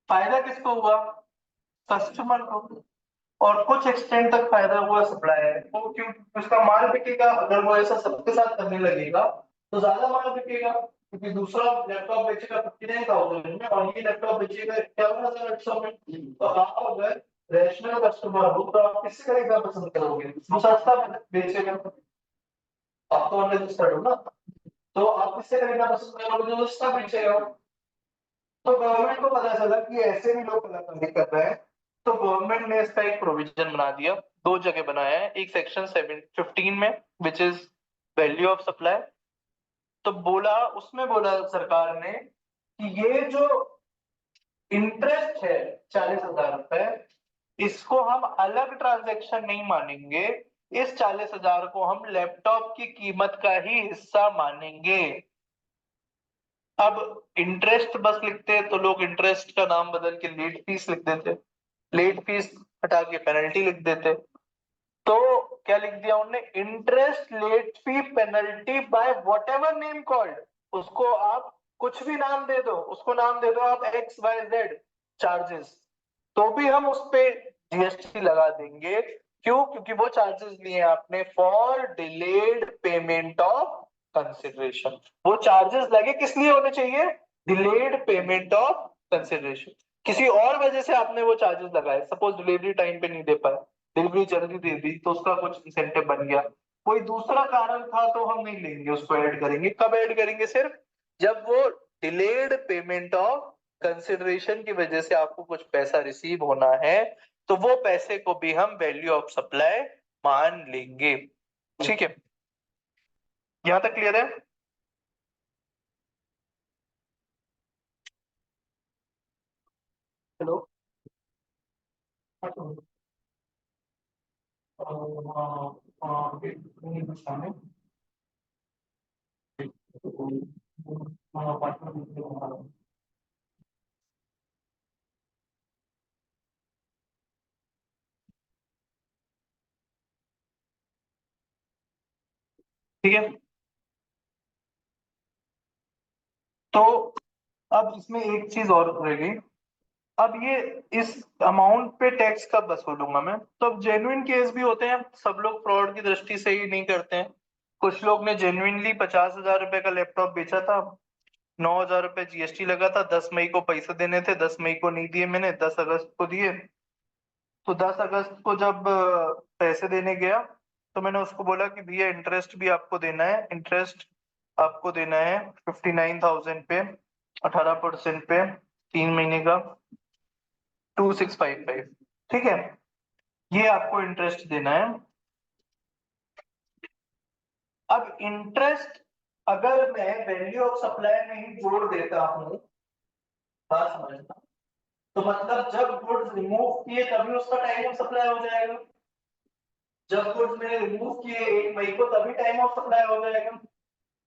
फायदा किसको हुआ? कस्टमर को। और कुछ एक्सटेंड तक फायदा हुआ सप्लायर को, क्योंकि उसका माल बिकेगा। अगर वो ऐसा सबके साथ करने लगेगा तो ज्यादा माल बिकेगा, क्योंकि दूसरा लैपटॉप बेचेगा 59,000 में और ये लैपटॉप बेचेगा 51,800 में। तो आप अगर रैशनल कस्टमर हो तो आप किससे खरीदना पसंद करोगे? वो सस्ता बेचेगा। आप तो अनरजिस्टर्ड हो ना, तो आप किससे खरीदना पसंद करोगे? जो सस्ता बेचेगा। तो गवर्नमेंट को पता चला कि ऐसे भी लोग कलाकारी कर रहे हैं, तो गवर्नमेंट ने इसका एक प्रोविजन बना दिया। दो जगह बनाया है, एक सेक्शन 715 में which is value of supply. तो उसमें बोला सरकार ने कि ये जो इंटरेस्ट है 40,000 रुपए, इसको हम अलग ट्रांजैक्शन नहीं मानेंगे। इस 40,000 को हम लैपटॉप की कीमत का ही हिस्सा मानेंगे। अब इंटरेस्ट बस लिखते तो लोग इंटरेस्ट का नाम बदल के लेट फीस लिख देते, लेट फीस हटा के पेनल्टी लिख देते। तो क्या लिख दिया उन्होंने? Interest late fee penalty by whatever name called. उसको आप कुछ भी नाम दे दो, उसको नाम दे दो आप XYZ चार्जेस, तो भी हम उस पे जीएसटी लगा देंगे। क्यों? क्योंकि वो चार्जेस लिए आपने for delayed payment of consideration. वो चार्जेस लगे किस लिए होने चाहिए? Delayed payment of consideration. किसी और वजह से आपने वो चार्जेस लगाए, सपोज डिलीवरी टाइम पे नहीं दे पाए, डिलीवरी जल्दी दे दी तो उसका कुछ इंसेंटिव बन गया, कोई दूसरा कारण था, तो हम नहीं लेंगे, उसको ऐड करेंगे। कब ऐड करेंगे? सिर्फ जब वो डिलेड पेमेंट ऑफ कंसिडरेशन की वजह से आपको कुछ पैसा रिसीव होना है, तो वो पैसे को भी हम वैल्यू ऑफ सप्लाई मान लेंगे। ठीक है, यहां तक क्लियर है? हेलो। ठीक है, तो अब इसमें एक चीज और रह गई। अब ये इस अमाउंट पे टैक्स कब वसूलूंगा मैं? तो अब जेन्युइन केस भी होते हैं, सब लोग फ्रॉड की दृष्टि से ही नहीं करते हैं। कुछ लोग ने जेन्युइनली 50,000 रुपए का लैपटॉप बेचा था, 9,000 रुपए जीएसटी लगा था, 10 मई को पैसे देने थे, 10 मई को नहीं दिए मैंने, 10 अगस्त को दिए। तो 10 अगस्त को जब पैसे देने गया, तो मैंने उसको बोला कि भैया इंटरेस्ट भी आपको देना है, इंटरेस्ट आपको देना है 59,000 पे, 18% पे, 3 महीने का, 2655। ठीक है, ये आपको इंटरेस्ट देना है। अब इंटरेस्ट अगर मैं वैल्यू ऑफ सप्लाई में ही जोड़ देता हूं, बात समझना, तो मतलब जब गुड्स रिमूव किए तभी उसका टाइम ऑफ सप्लाई हो जाएगा। जब गुड्स मैंने रिमूव किए 1 मई को, तभी टाइम ऑफ सप्लाई हो जाएगा।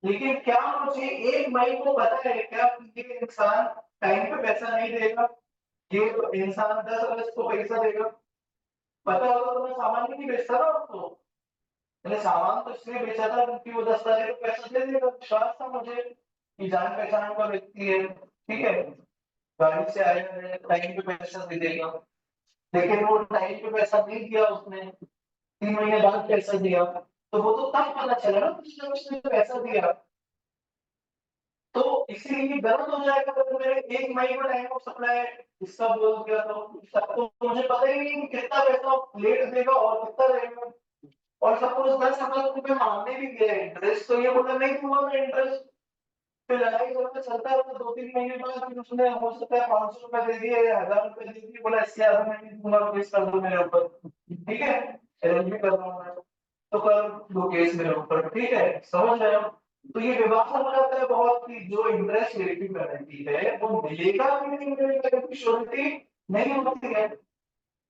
लेकिन क्या मुझे 1 मई को पता है क्या कि ये इंसान टाइम पे पैसा नहीं देगा, ये इंसान 10 अगस्त को पैसा देगा? पता होगा तो मैं सामान भी नहीं बेचता ना उसको। मैंने सामान तो इसलिए बेचा था क्योंकि वो 10 तारीख को पैसा दे देगा, विश्वास था मुझे कि जान पहचान का व्यक्ति है, ठीक है, गाड़ी से आया है, टाइम पे पैसा दे देगा। लेकिन वो टाइम पे पैसा नहीं दिया उसने, 3 महीने बाद पैसा दिया। तो वो तो तब पता चला ना कि जब उसने पैसा दिया। तो इसीलिए गलत हो जाएगा अगर मेरे 1 महीने टाइम ऑफ सप्लाई इसका बोल दिया तो मुझे पता ही नहीं कि कितना पैसा लेट देगा और कितना रहेगा। और सपोज 10,000 रुपए मांगने भी गए इंटरेस्ट, तो ये बोला नहीं दूंगा मैं इंटरेस्ट। फिर लड़ाई झगड़ा चलता है, 2-3 महीने बाद फिर उसने हो सकता है 500 रुपए दे दिए या 1000 रुपए दे दिए, बोला इससे ज्यादा मैं नहीं दूंगा, केस कर दो मेरे ऊपर। ठीक है, अरेंज भी कर रहा हूँ मैं, तो कर दो केस मेरे ऊपर, ठीक है, समझ रहे हो। तो ये विवाद हो जाता है बहुत कि जो इंटरेस्ट रेट की पेनल्टी है वो मिलेगा कि नहीं मिलेगा, क्योंकि श्योरिटी नहीं होती है।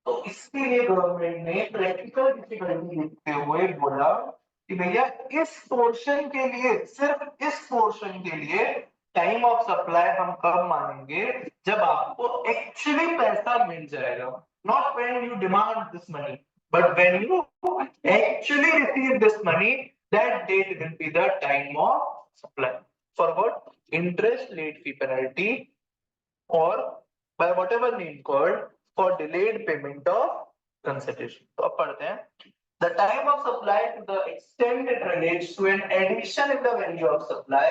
तो इसके लिए गवर्नमेंट ने प्रैक्टिकल डिफिकल्टी देखते हुए बोला कि भैया इस पोर्शन के लिए, सिर्फ इस पोर्शन के लिए टाइम ऑफ सप्लाई हम कब मानेंगे, जब आपको एक्चुअली पैसा मिल जाएगा। Not when you demand this money, but when you actually receive this money, that date will be the time of supply. For what? Interest, late fee, penalty, or by whatever name called for delayed payment of consideration. तो अब पढ़ते हैं. The time of supply to the extent it relates to an addition in the value of supply.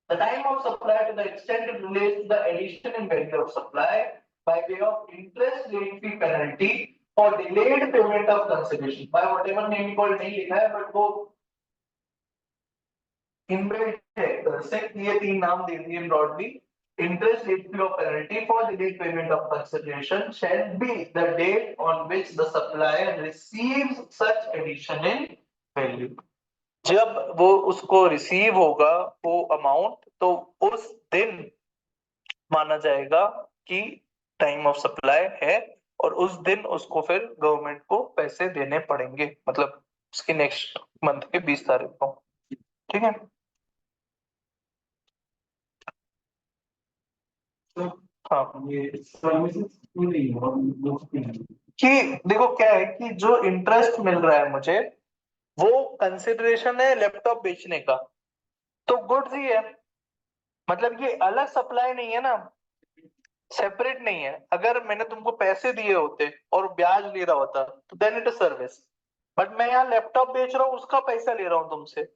The time of supply to the extent it relates to the addition in value of supply by way of interest, late fee, penalty for delayed payment of consideration. By whatever name called नहीं लिखा है, but वो inbuilt है, ये 3 नाम दे दिए broadly. Interest, late fee or penalty for delayed payment of consideration shall be the date on which the supplier receives such addition in value. जब वो उसको रिसीव होगा वो अमाउंट, तो उस दिन माना जाएगा कि टाइम ऑफ सप्लाई है, और उस दिन उसको फिर गवर्नमेंट को पैसे देने पड़ेंगे, मतलब उसकी नेक्स्ट मंथ के 20 तारीख को. ठीक है. हाँ, कि देखो क्या है कि जो इंटरेस्ट मिल रहा है मुझे, वो कंसिडरेशन है लैपटॉप बेचने का, तो गुड्स ही है, मतलब ये अलग सप्लाई नहीं है ना, सेपरेट नहीं है. अगर मैंने तुमको पैसे दिए होते और ब्याज ले रहा होता तो then it is service, but मैं यहाँ लैपटॉप बेच रहा हूँ, उसका पैसा ले रहा हूँ तुमसे,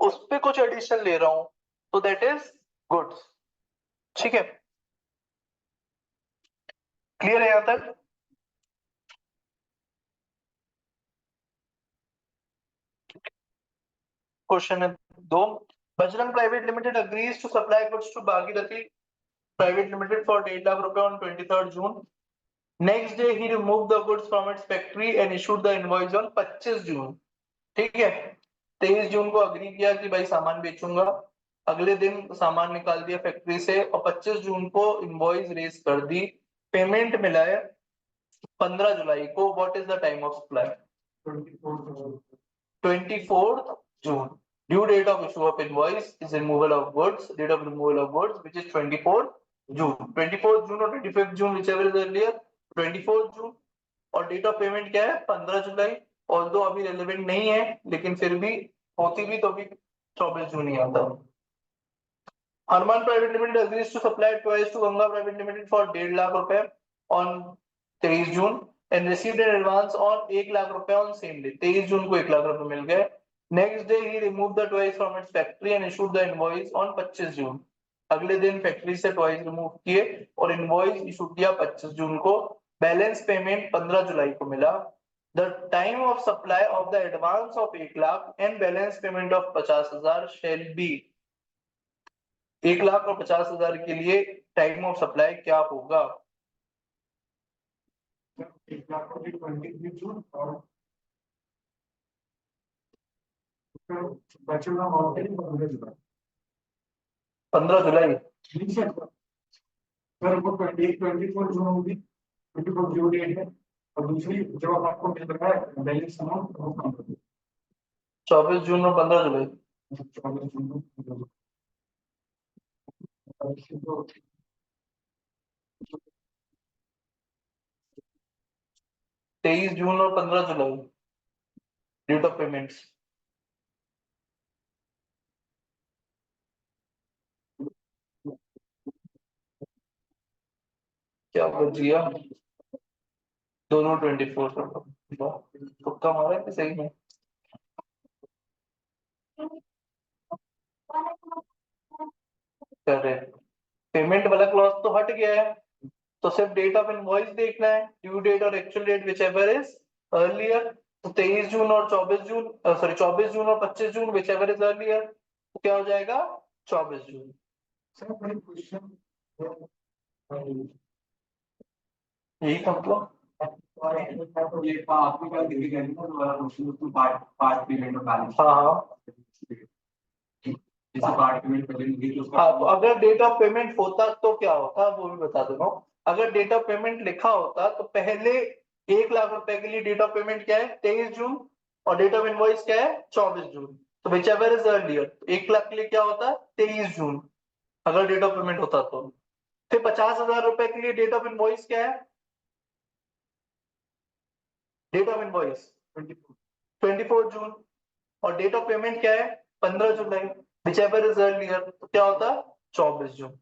उस पे कुछ एडिशन ले रहा हूँ, तो दैट इज गुड्स. ठीक है, क्लियर है यहाँ तक? क्वेश्चन है 2. Bajrang private limited agrees to supply goods to Bhagirathi Private Limited for 8 lakh रुपए on 23rd June. Next day he removed the goods from its factory and issued the invoice on 25 June. ठीक है, 23 जून को agree किया कि भाई सामान बेचूंगा, अगले दिन सामान निकाल दिया फैक्ट्री से, और 25 जून को इनवॉइस रेज कर दी. पेमेंट मिला है 15 जुलाई को. What is the time of supply? 24th June. Due date of issue of invoice is removal of goods. Date of removal of goods, which is 24th June. 24th June or 25th June, whichever is earlier. 24th June. और date of payment क्या है? 15 जुलाई. Although अभी relevant नहीं है, लेकिन फिर भी होती भी तो भी 24 जून ही आता. Hanuman private limited agrees to supply twice to Ganga private limited for 1.5 lakh रुपए on 23 June and received an advance on 1 lakh रुपए on same day. 23 जून को 1 लाख रुपए मिल गए. Next day he remove the toys from its factory and issued the invoice on 25 जून. अगले दिन factory से toys remove किए और इनवॉइस इशू किया 25 जून को. बैलेंस पेमेंट 15 जुलाई को मिला. The time of supply of the advance of 1 lakh and balance payment of 50,000 shall be. 1 lakh और 50,000 के लिए टाइम ऑफ सप्लाई क्या होगा? बचेगा 15 जुलाई. सर वो 24 जून होगी, 24 ड्यू डेट है, और दूसरी जो आपको मिल रहा है बैलेंस अमाउंट वो कम कर दो. 24 जून और 15 जुलाई. 24 जून 23 जून और 15 जुलाई डेट ऑफ पेमेंट्स. क्या बच गया? दोनों 24. तुक्का मारा है कि सही है? करेक्ट। पेमेंट वाला क्लॉज तो हट गया है, तो सिर्फ डेट ऑफ इनवॉइस देखना है, ड्यू डेट और actual date whichever is earlier. तो 23 जून और 24 जून, सॉरी 24 जून और 25 जून विच एवर इज अर्लियर, तो क्या हो जाएगा 24 जून। यही था मतलब। और ये आपको क्या दिक्कत है ना दोबारा क्वेश्चन उसको पार्ट पार्ट पेमेंट और बैलेंस। हाँ जैसे पार्ट पेमेंट करेंगे तो उसका हाँ, तो अगर डेट ऑफ पेमेंट होता तो क्या होता वो भी बता दे रहा हूँ। अगर डेट ऑफ पेमेंट लिखा होता तो पहले 1 लाख रुपए के लिए डेट ऑफ पेमेंट क्या है 23 जून, और डेट ऑफ इनवॉइस क्या है 24 जून। तो which ever is earlier, 1 lakh के लिए क्या होता है 23 जून अगर डेट ऑफ पेमेंट होता तो। फिर 50,000 रुपए के लिए डेट ऑफ इनवॉइस क्या है, डेट ऑफ इनवॉइस 24 जून, और डेट ऑफ पेमेंट क्या है 15 जुलाई, विच एवर इज अर्लियर, तो क्या होता है 24 जून।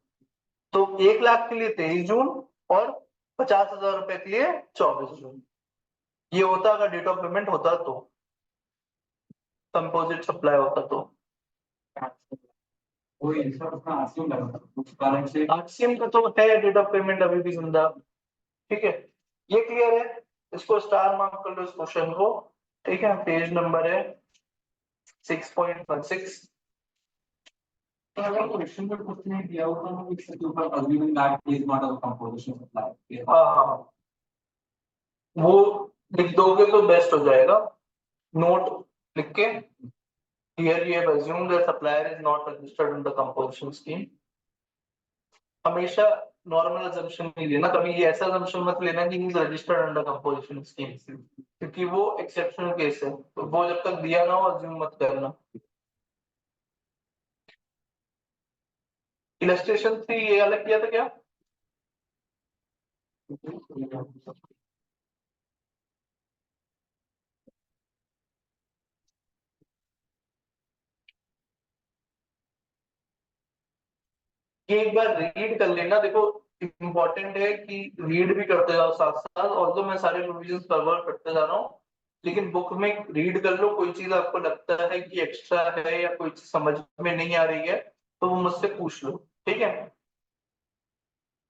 तो 1 लाख के लिए 23 जून और 50,000 रुपए के लिए 24 जून। ये होता अगर डेट ऑफ पेमेंट होता तो, कंपोजिट सप्लाई होता तो। कोई आंसर उसका आंसर लगा कुछ कारण से आरसीएम का तो है डेट ऑफ पेमेंट अभी भी जिंदा। ठीक है, ये क्लियर है। इसको स्टार मार्क कर लो इस क्वेश्चन को। ठीक है, पेज नंबर है 6.16। अगर क्वेश्चन में कुछ नहीं दिया होता तो इसके ऊपर assuming that is not a composition supply. हाँ, वो लिख दोगे तो बेस्ट हो जाएगा, नोट लिख के। Here you have assumed the supplier is not registered in the composition scheme. हमेशा नॉर्मल assumption नहीं लेना, कभी ये ऐसा assumption मत लेना कि he is registered under composition scheme, क्योंकि वो exceptional केस है, तो वो जब तक दिया ना हो assume मत करना। इलस्ट्रेशन 3 ये अलग किया था क्या? ये एक बार रीड कर लेना, देखो इम्पोर्टेंट है कि रीड भी करते जाओ साथ साथ, और तो मैं सारे प्रोविजंस कवर करते जा रहा हूँ, लेकिन बुक में रीड कर लो। कोई चीज आपको लगता है कि एक्स्ट्रा है या कोई चीज समझ में नहीं आ रही है तो वो मुझसे पूछ लो। ठीक है,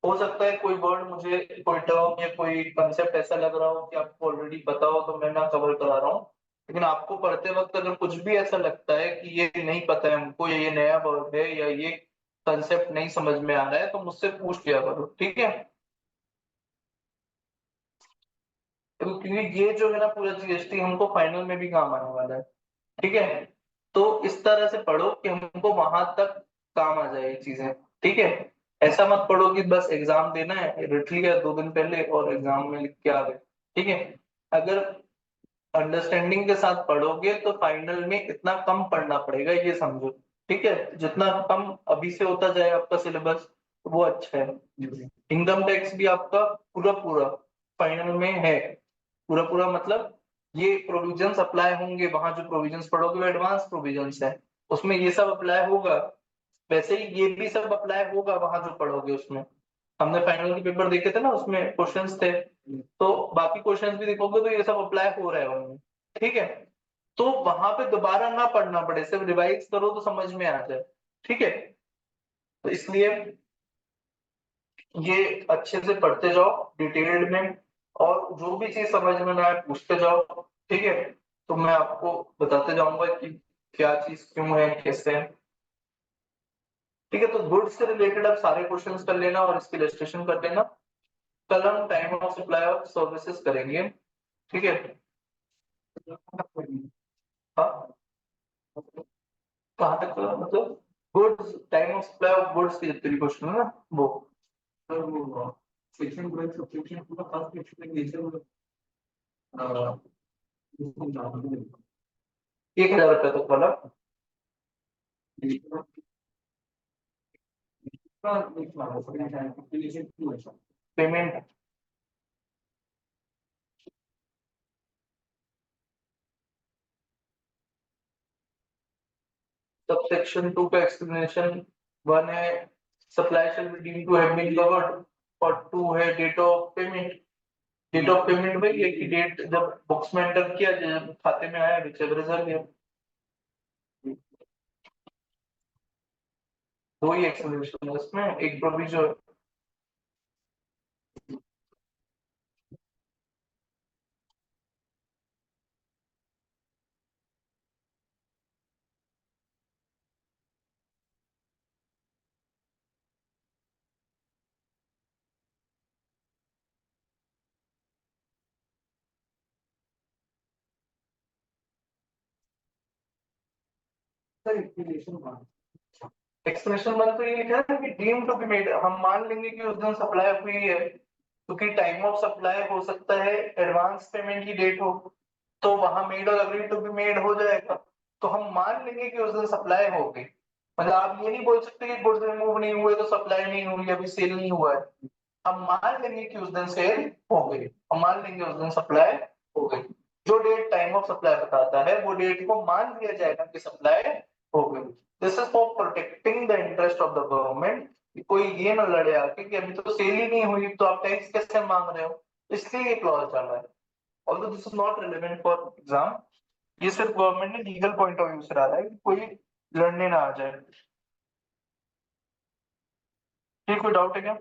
हो सकता है कोई वर्ड मुझे, कोई टर्म या कोई कंसेप्ट ऐसा लग रहा हो कि आपको ऑलरेडी पता हो तो मैं ना कवर करा रहा हूँ, लेकिन आपको पढ़ते वक्त अगर कुछ भी ऐसा लगता है कि ये नहीं पता है हमको, या ये नया वर्ड है, या ये कंसेप्ट नहीं समझ में आ रहा है, तो मुझसे पूछ लिया करो। ठीक है, तो क्योंकि ये जो है ना पूरा जीएसटी हमको फाइनल में भी काम आने वाला है। ठीक है, तो इस तरह से पढ़ो कि हमको वहां तक काम आ जाए ये चीजें। ठीक है, ऐसा मत पढ़ो कि बस एग्जाम देना है, रट लिया 2 दिन पहले और एग्जाम में लिख के आ गए। ठीक है, अगर अंडरस्टैंडिंग के साथ पढ़ोगे तो फाइनल में इतना कम पढ़ना पड़ेगा, ये समझो। ठीक है, जितना कम अभी से होता जाए आपका सिलेबस वो अच्छा है। इनकम टैक्स भी आपका पूरा पूरा फाइनल में है, पूरा पूरा मतलब ये प्रोविजंस अप्लाई होंगे, वहां जो प्रोविजंस पढ़ोगे वो एडवांस प्रोविजंस है, उसमें ये सब अप्लाई होगा। वैसे ही ये भी सब अप्लाई होगा वहां जो पढ़ोगे उसमें। हमने फाइनल के पेपर देखे थे ना, उसमें क्वेश्चंस थे, तो बाकी क्वेश्चंस भी देखोगे तो ये सब अप्लाई हो रहा है उनमें। ठीक है, तो वहां पे दोबारा ना पढ़ना पड़े, सिर्फ रिवाइज करो तो समझ में आ जाए। ठीक है, तो इसलिए ये अच्छे से पढ़ते जाओ डिटेल्ड में, और जो भी चीज समझ में ना आए पूछते जाओ। ठीक है, तो मैं आपको बताते जाऊंगा कि क्या चीज क्यों है कैसे है। ठीक है, तो गुड्स से रिलेटेड आप सारे क्वेश्चंस कर लेना और इसकी रजिस्ट्रेशन कर लेना। कल हम time of supply of services करेंगे। ठीक है, हाँ कहाँ तक मतलब goods, time of supply of goods के जितने भी क्वेश्चन है ना वो। सर वो सेक्शन ड्राइंग सब्सक्रिप्शन पूरा फर्स्ट सेक्शन में नेचर 1,000 रुपए तक वाला पेमेंट। सब सेक्शन 2 का एक्सप्लेनेशन 1 है supply shall be deemed to have been covered, और 2 है date of payment. Date of payment वही है कि डेट जब बुक्स में एंटर किया, जब खाते में आया, विच एवर इज अर्लियर। दो ही एक्सप्लेनेशन है इसमें, एक तो भी जो एक्सप्लेनेशन वन तो ये लिखा है कि डीम टू बी मेड, हम मान लेंगे कि उस दिन सप्लाई हुई है, क्योंकि टाइम ऑफ सप्लाई हो सकता है एडवांस पेमेंट की डेट हो, तो वहां मेड और अग्री टू बी मेड हो जाएगा। तो हम मान लेंगे कि उस दिन सप्लाई हो गई। मतलब आप ये नहीं बोल सकते कि गुड्स रिमूव नहीं हुए तो सप्लाई नहीं हुई, अभी सेल नहीं हुआ है। हम मान लेंगे कि उस दिन सेल हो गई, हम मान लेंगे उस दिन सप्लाई हो गई। जो डेट टाइम ऑफ सप्लाई बताता है वो डेट को मान लिया जाएगा कि सप्लाई हो गई। This is for protecting the interest of the government. कोई ये ना लड़े आके कि अभी तो सेल ही नहीं हुई तो आप टैक्स कैसे मांग रहे हो, इसलिए ये क्लॉज चल रहा है। Although this is not relevant for exam, ये सिर्फ गवर्नमेंट ने लीगल पॉइंट ऑफ व्यू से डाला है कि कोई लड़ने ना आ जाए। ये कोई डाउट है क्या?